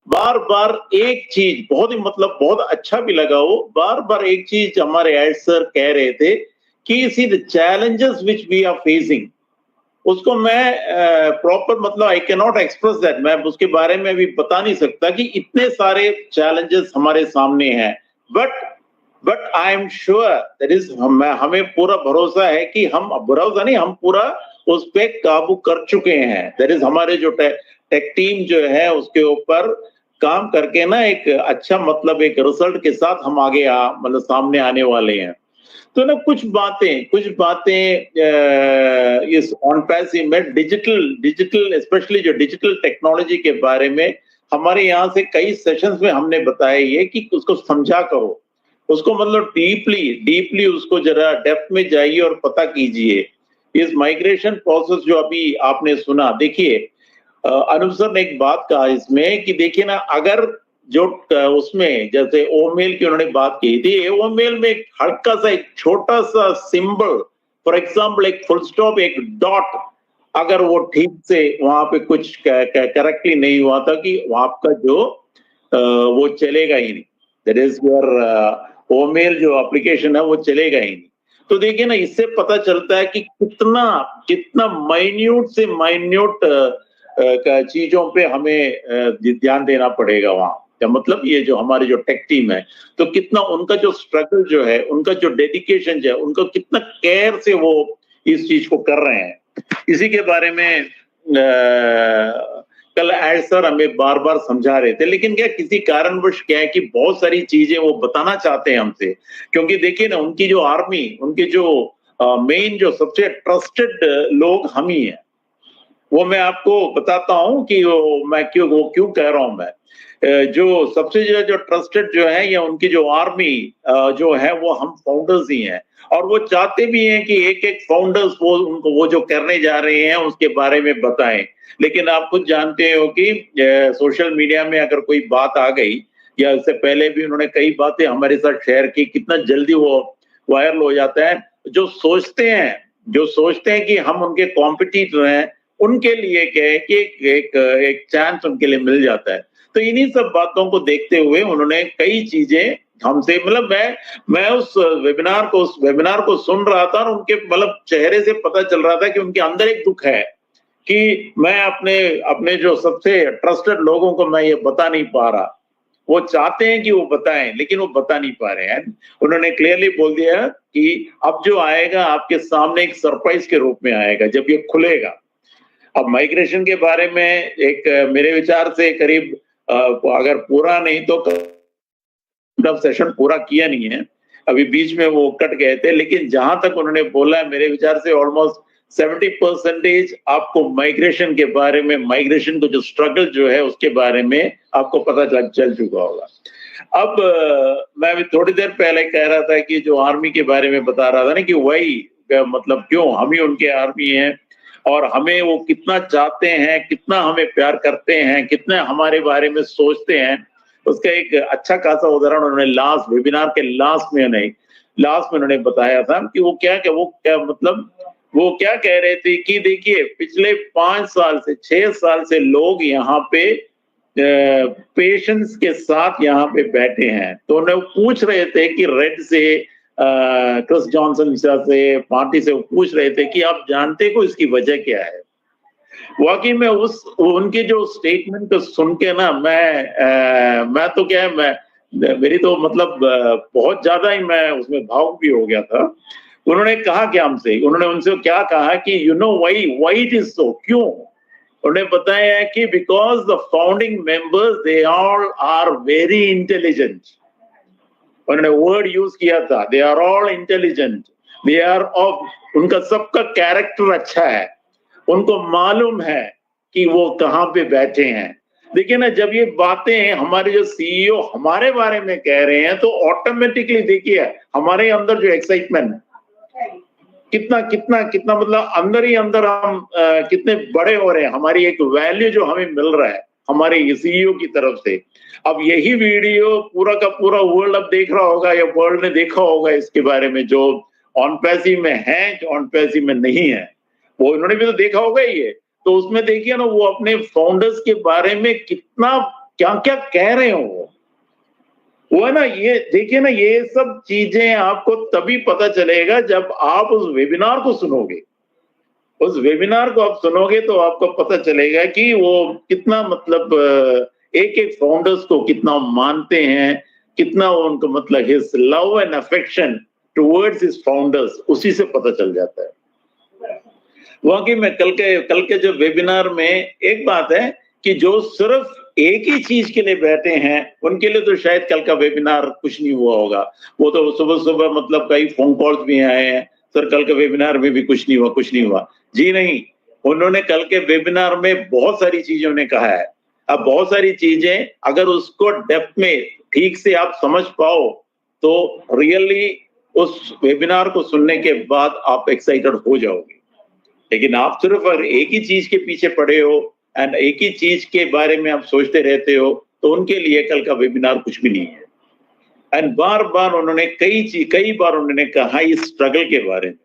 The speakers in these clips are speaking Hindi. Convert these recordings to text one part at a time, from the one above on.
बार बार एक चीज बहुत ही मतलब बहुत अच्छा भी लगा, वो बार बार एक चीज हमारे एड सर कह रहे थे कि see the challenges which we are facing, उसको मैं प्रॉपर मतलब I can not express that, मैं उसके बारे में भी बता नहीं सकता कि इतने सारे चैलेंजेस हमारे सामने हैं। But but I am sure that is हमें पूरा भरोसा है कि हम, भरोसा नहीं, हम पूरा उस पे काबू कर चुके हैं। दैट इज हमारे जो टेक टीम जो है उसके ऊपर काम करके ना एक अच्छा मतलब एक रिजल्ट के साथ हम आगे मतलब सामने आने वाले हैं। तो ना कुछ बातें इस ऑन पैसी में डिजिटल डिजिटल स्पेशली जो डिजिटल टेक्नोलॉजी के बारे में हमारे यहाँ से कई सेशंस में हमने बताया ये कि उसको समझा करो, उसको मतलब डीपली डीपली उसको जरा डेप्थ में जाइए और पता कीजिए। इस माइग्रेशन प्रोसेस जो अभी आपने सुना, देखिए अनूप सर ने एक बात कहा इसमें कि देखिए ना, अगर जो उसमें जैसे ओमेल की उन्होंने बात की थी, ओमेल में एक हल्का सा एक छोटा सा सिंबल, फॉर एग्जांपल एक फुल स्टॉप एक डॉट, अगर वो ठीक से वहां पे कुछ करेक्टली नहीं हुआ था कि आपका जो वो चलेगा ही नहीं, दैट इज योर ओमेल जो एप्लीकेशन है वो चलेगा ही नहीं। तो देखिए ना, इससे पता चलता है कि कितना कितना माइन्यूट से माइन्यूट चीजों पे हमें ध्यान देना पड़ेगा वहां। क्या मतलब ये जो हमारी जो टेक टीम है, तो कितना उनका जो स्ट्रगल जो है, उनका जो डेडिकेशन जो है, उनका कितना केयर से वो इस चीज को कर रहे हैं, इसी के बारे में कल एड सर हमें बार बार समझा रहे थे। लेकिन क्या किसी कारणवश क्या है कि बहुत सारी चीजें वो बताना चाहते हैं हमसे, क्योंकि देखिए ना, उनकी जो आर्मी, उनके जो मेन जो सबसे ट्रस्टेड लोग हम ही हैं। वो मैं आपको बताता हूं कि वो क्यों कह रहा हूं मैं। जो सबसे जो ट्रस्टेड जो है, या उनकी जो आर्मी जो है, वो हम फाउंडर्स ही हैं। और वो चाहते भी हैं कि एक एक फाउंडर्स वो उनको वो जो करने जा रहे हैं उसके बारे में बताएं। लेकिन आप खुद जानते हो कि सोशल मीडिया में अगर कोई बात आ गई, या इससे पहले भी उन्होंने कई बातें हमारे साथ शेयर की, कितना जल्दी वो वायरल हो जाता है। जो सोचते हैं कि हम उनके कॉम्पिटिटर हैं, उनके लिए क्या है कि एक चांस उनके लिए मिल जाता है। तो इन्हीं सब बातों को देखते हुए उन्होंने कई चीजें हमसे, मतलब मैं उस वेबिनार को सुन रहा था, और उनके मतलब चेहरे से पता चल रहा था कि उनके अंदर एक दुख है कि मैं अपने अपने जो सबसे ट्रस्टेड लोगों को मैं ये बता नहीं पा रहा। वो चाहते हैं कि वो बताएं, लेकिन वो बता नहीं पा रहे हैं। उन्होंने क्लियरली बोल दिया कि अब जो आएगा आपके सामने एक सरप्राइज के रूप में आएगा जब ये खुलेगा। अब माइग्रेशन के बारे में एक मेरे विचार से करीब अगर पूरा नहीं तो सेशन पूरा किया नहीं है, अभी बीच में वो कट गए थे। लेकिन जहां तक उन्होंने बोला है, मेरे विचार से ऑलमोस्ट 70% आपको माइग्रेशन के बारे में, माइग्रेशन को जो स्ट्रगल जो है उसके बारे में आपको पता चल चुका होगा। अब मैं भी थोड़ी देर पहले कह रहा था कि जो आर्मी के बारे में बता रहा था ना, कि वही मतलब क्यों हम ही उनके आर्मी हैं, और हमें वो कितना चाहते हैं, कितना हमें प्यार करते हैं, कितना हमारे बारे में सोचते हैं। उसका एक अच्छा खासा उदाहरण उन्होंने लास्ट वेबिनार के लास्ट में उन्होंने बताया था कि वो क्या मतलब वो क्या कह रहे थे कि देखिए, पिछले 5 साल से 6 साल से लोग यहाँ पे पेशेंस के साथ यहाँ पे बैठे हैं। तो उन्हें पूछ रहे थे कि रेड से क्रिस जॉनसन से पार्टी से पूछ रहे थे कि आप जानते को इसकी वजह क्या है। वाकई में उनके जो स्टेटमेंट को सुन के ना, मैं तो क्या है, मेरी तो मतलब बहुत ज्यादा ही मैं उसमें भावुक भी हो गया था। उन्होंने कहा क्या हमसे, उन्होंने उनसे क्या कहा कि you know why it is so, क्यों। उन्हें बताया है कि because the founding members they all are very intelligent. उन्होंने वर्ड यूज किया था, they are all intelligent, they are of, उनका सबका कैरेक्टर अच्छा है, उनको मालूम है कि वो कहाँ पे बैठे हैं। देखिए ना, जब ये बातें हमारे जो सीईओ हमारे बारे में कह रहे हैं, तो ऑटोमेटिकली देखिए हमारे अंदर जो एक्साइटमेंट, कितना कितना कितना मतलब अंदर ही अंदर हम कितने बड़े हो रहे हैं, हमारी एक वैल्यू जो हमें मिल रहा है हमारे सीईओ की तरफ से। अब यही वीडियो पूरा का पूरा वर्ल्ड अब देख रहा होगा, या वर्ल्ड ने देखा होगा इसके बारे में, जो ऑन पैसी में है, जो ऑन पैसी में नहीं है, वो इन्होंने भी तो देखा होगा ही है। तो उसमें देखिए ना, वो अपने फाउंडर्स के बारे में कितना क्या क्या कह रहे हो वो है ना, ये देखिए ना, ये सब चीजें आपको तभी पता चलेगा जब आप उस वेबिनार को सुनोगे। उस वेबिनार को आप सुनोगे तो आपको पता चलेगा कि वो कितना मतलब एक एक फाउंडर्स को कितना मानते हैं, कितना उनको मतलब his love and affection towards his founders, उसी से पता चल जाता है। वाकई में कल के जो वेबिनार में एक बात है कि जो सिर्फ एक ही चीज के लिए बैठे हैं उनके लिए तो शायद कल का वेबिनार कुछ नहीं हुआ होगा। वो तो सुबह सुबह मतलब कई फोन कॉल्स भी आए हैं, सर कल के वेबिनार में भी कुछ नहीं हुआ, कुछ नहीं हुआ। जी नहीं, उन्होंने कल के वेबिनार में बहुत सारी चीजें उन्हें कहा है। अब बहुत सारी चीजें अगर उसको डेप्थ में ठीक से आप समझ पाओ तो रियली उस वेबिनार को सुनने के बाद आप एक्साइटेड हो जाओगे। लेकिन आप सिर्फ अगर एक ही चीज के पीछे पड़े हो एंड एक ही चीज के बारे में आप सोचते रहते हो तो उनके लिए कल का वेबिनार कुछ भी नहीं है। एंड बार बार उन्होंने कई बार उन्होंने कहा इस स्ट्रगल के बारे में,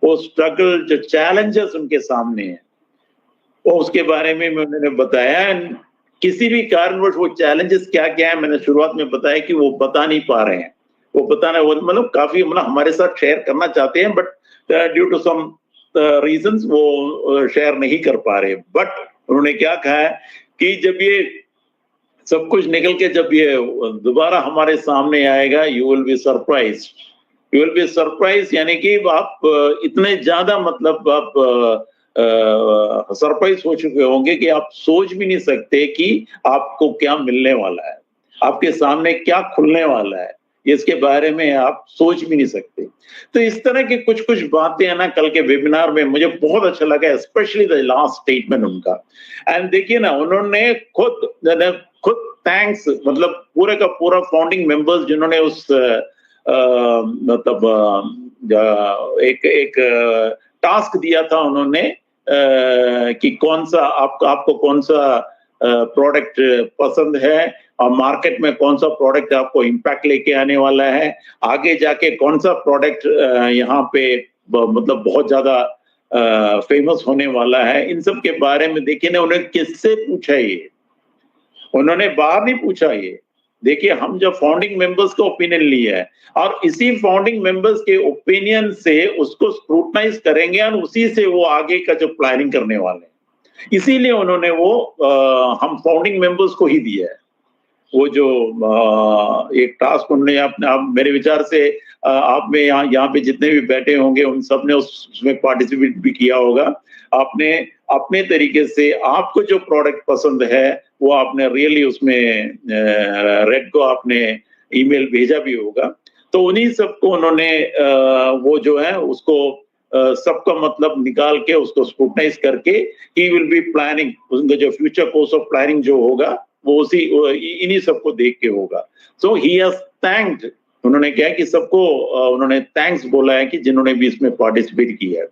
वो स्ट्रगल जो चैलेंजेस उनके सामने हैं वो उसके बारे में उन्होंने बताया। एंड किसी भी कारणवश वो चैलेंजेस क्या क्या है, मैंने शुरुआत में बताया कि वो बता नहीं पा रहे हैं। वो बताना वो मतलब काफी मतलब हमारे साथ शेयर करना चाहते हैं but due to some reasons वो शेयर नहीं कर पा रहे। बट उन्होंने क्या कहा है कि जब ये सब कुछ निकल के जब ये दोबारा हमारे सामने आएगा, you will be surprised, you will be surprise, यानी कि आप इतने ज्यादा मतलब आप सरप्राइज हो चुके होंगे कि आप सोच भी नहीं सकते कि आपको क्या मिलने वाला है, आपके सामने क्या खुलने वाला है, इसके बारे में आप सोच भी नहीं सकते। तो इस तरह की कुछ कुछ बातें है ना कल के वेबिनार में मुझे बहुत अच्छा लगा, स्पेशली द लास्ट स्टेटमेंट उनका। एंड देखिए ना, उन्होंने खुद थैंक्स मतलब पूरे का पूरा फाउंडिंग मेंबर्स जिन्होंने उस मतलब एक टास्क दिया था उन्होंने कि कौन सा आपको कौन सा प्रोडक्ट पसंद है और मार्केट में कौन सा प्रोडक्ट आपको इम्पैक्ट लेके आने वाला है, आगे जाके कौन सा प्रोडक्ट यहाँ पे मतलब बहुत ज्यादा फेमस होने वाला है, इन सब के बारे में देखिए ना उन्होंने किससे पूछा ये, उन्होंने बाहर नहीं पूछा ये। देखिए हम जब फाउंडिंग मेंबर्स का ओपिनियन लिया है और इसी फाउंडिंग मेंबर्स के ओपिनियन से उसको स्क्रूटनाइज करेंगे और उसी से वो आगे का जो प्लानिंग करने वाले हैं, इसीलिए उन्होंने वो हम फाउंडिंग मेंबर्स को ही दिया है। वो जो एक टास्क उन्होंने आप मेरे विचार से आप में यहाँ पे जितने भी बैठे होंगे उन सब ने उसमें पार्टिसिपेट भी किया होगा। आपने अपने तरीके से आपको जो प्रोडक्ट पसंद है वो आपने रियली उसमें रेड को आपने ईमेल भेजा भी होगा। तो उन्हीं सबको उन्होंने वो जो है उसको सबका मतलब निकाल के उसको स्क्रूटनाइज करके ही विल बी प्लानिंग, उनका जो फ्यूचर कोर्स ऑफ प्लानिंग जो होगा वो उसी इन्हीं सबको देख के होगा। सो ही हैज थैंक्ड, उन्होंने क्या कि सबको उन्होंने थैंक्स बोला है कि जिन्होंने भी इसमें पार्टिसिपेट किया है।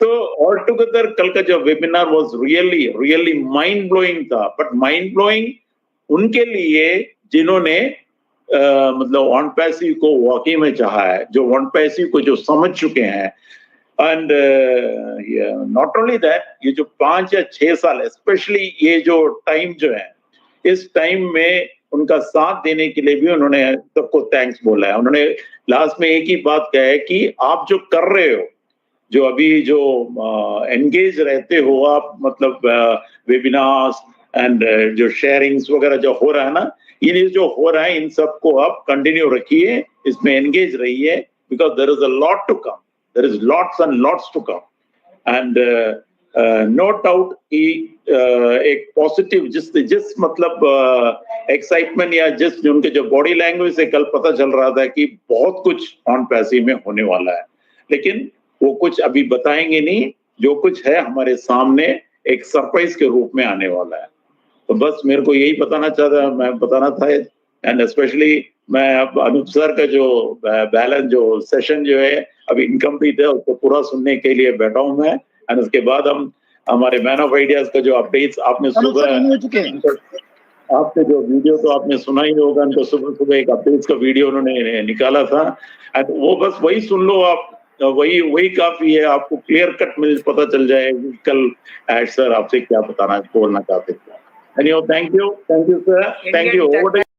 तो ऑल टुगेदर कल का जो webinar was really really mind blowing था, बट माइंड ब्लोइंग उनके लिए जिन्होंने मतलब वन पैसिव को वाकई में चाहा है, जो वन पैसिव को जो समझ चुके हैं। एंड नॉट ओनली दैट, ये जो 5 या 6 साल स्पेशली ये जो टाइम जो है, इस टाइम में उनका साथ देने के लिए भी उन्होंने सबको थैंक्स बोला है। उन्होंने लास्ट में एक ही बात कहा है कि आप जो कर रहे हो, जो अभी जो एंगेज रहते हो आप मतलब वेबिनार्स एंड जो शेयरिंग्स वगैरह जो हो रहा है ना, ये जो हो रहा है इन सबको आप कंटिन्यू रखिए, इसमें एंगेज रहिए, because there is a lot to come, there is lots and lots to come. And no doubt कि एक पॉजिटिव जिस मतलब एक्साइटमेंट या जिस उनके जो बॉडी लैंग्वेज से कल पता चल रहा था कि बहुत कुछ ऑन पैसिव में होने वाला है, लेकिन वो कुछ अभी बताएंगे नहीं, जो कुछ है हमारे सामने एक सरप्राइज के रूप में आने वाला है। तो बस मेरे को यही बताना था। एंड स्पेशली मैं अब अनूप सर का जो बैलेंस जो सेशन जो है अभी इनकम्प्लीट है उसको पूरा सुनने के लिए बैठा हूं मैं। एंड उसके बाद हम हमारे मैन ऑफ आइडियाज का जो अपडेट्स आपने सुबह आपने जो वीडियो तो आपने सुना ही होगा, उनको सुबह सुबह एक अपडेट्स का वीडियो उन्होंने निकाला था, एंड वो बस वही सुन लो आप, वही काफी है, आपको क्लियर कट पता चल जाए कल ऐश सर आपसे क्या बोलना चाहते थे। Anyhow, thank you, sir. Thank Indian you. Tech Over to